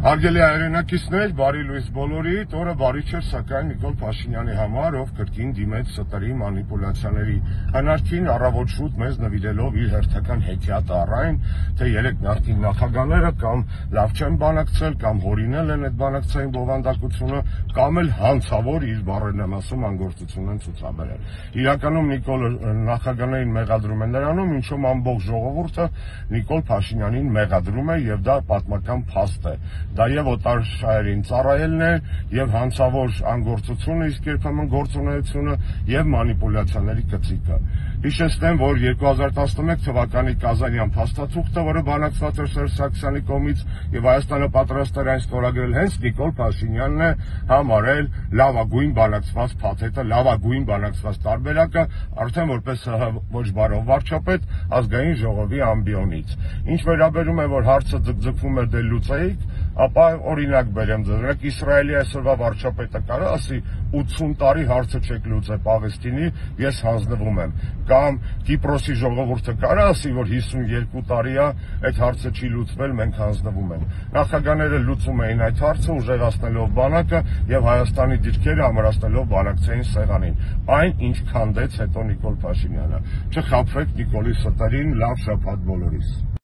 Հարգելի հայրենակիցներ, բարի լույս բոլորիդ, օրը բարի չէր սակայն Նիկոլ Փաշինյանի համար, ով կրկին դիմեց ստերի մանիպուլյացիաների հնարքին, առավոտ շուտ մեզ նվիրելով իր հերթական հետիատը առայն, թե 3 նախկին նախագահները կամ լավ չեն բանակցել, կամ հորինել են այդ բանակցային բովանդակությունը, կամ էլ հանցավոր իր բառերն եմ ասում անգործություն են ցուցաբերել։ Իրականում Նիկոլը նախագահներին մեղադրում է նրանում, ինչում ամբողջ ժողովուրդը Նիկոլ Փաշինյանին մեղադրում է եւ դա պատմական փաստ է։ Դա եւ օտարշահերին ծառայելն է, եւ հանցավոր անգործությունը, իսկ երբեմն գործունեությունը եւ մանիպուլյացիաների կծիկը։ Հիշեցնեմ, որ 2011 թվականի կազանյան փաստաթուղթը, որը բանակցված էր Սերժ Սարգսյանի կողմից եւ Հայաստանը պատրաստ էր այն ստորագրել, հենց Նիկոլ Փաշինյանն է համարել լավագույն բանակցված փաթեթը, լավագույն բանակցված տարբերակը, արդեն որպես ոչ բարով վարչապետ ազգային ժողովի ամբիոնից։ Ինչ վերաբերում է, որ հարցը ձգձգվում է դե լուծեիք, ապա օրինակ բերեմ ձեզ, Իսրայելի այսօրվա վարչապետը կարա ասի 80 տարի հարցը չեք լուծել Պաղեստինի, ես հանձնվում եմ, կամ Կիպրոսի ժողովուրդը կարա ասի, որ 52 տարի է այդ հարցը չի լուծվել, մենք հանձնվում ենք։ Նախագահները լուծում էին այդ հարցը, ուժեղացնելով բանակը եւ Հայաստանի դիրքերը ամրացնելով բանակցային սեղանին, այն ինչ քանդեց հետո Նիկոլ Փաշինյանը։ Չխաբվեք Նիկոլի ստերին, լավ շաբաթ բոլորիս։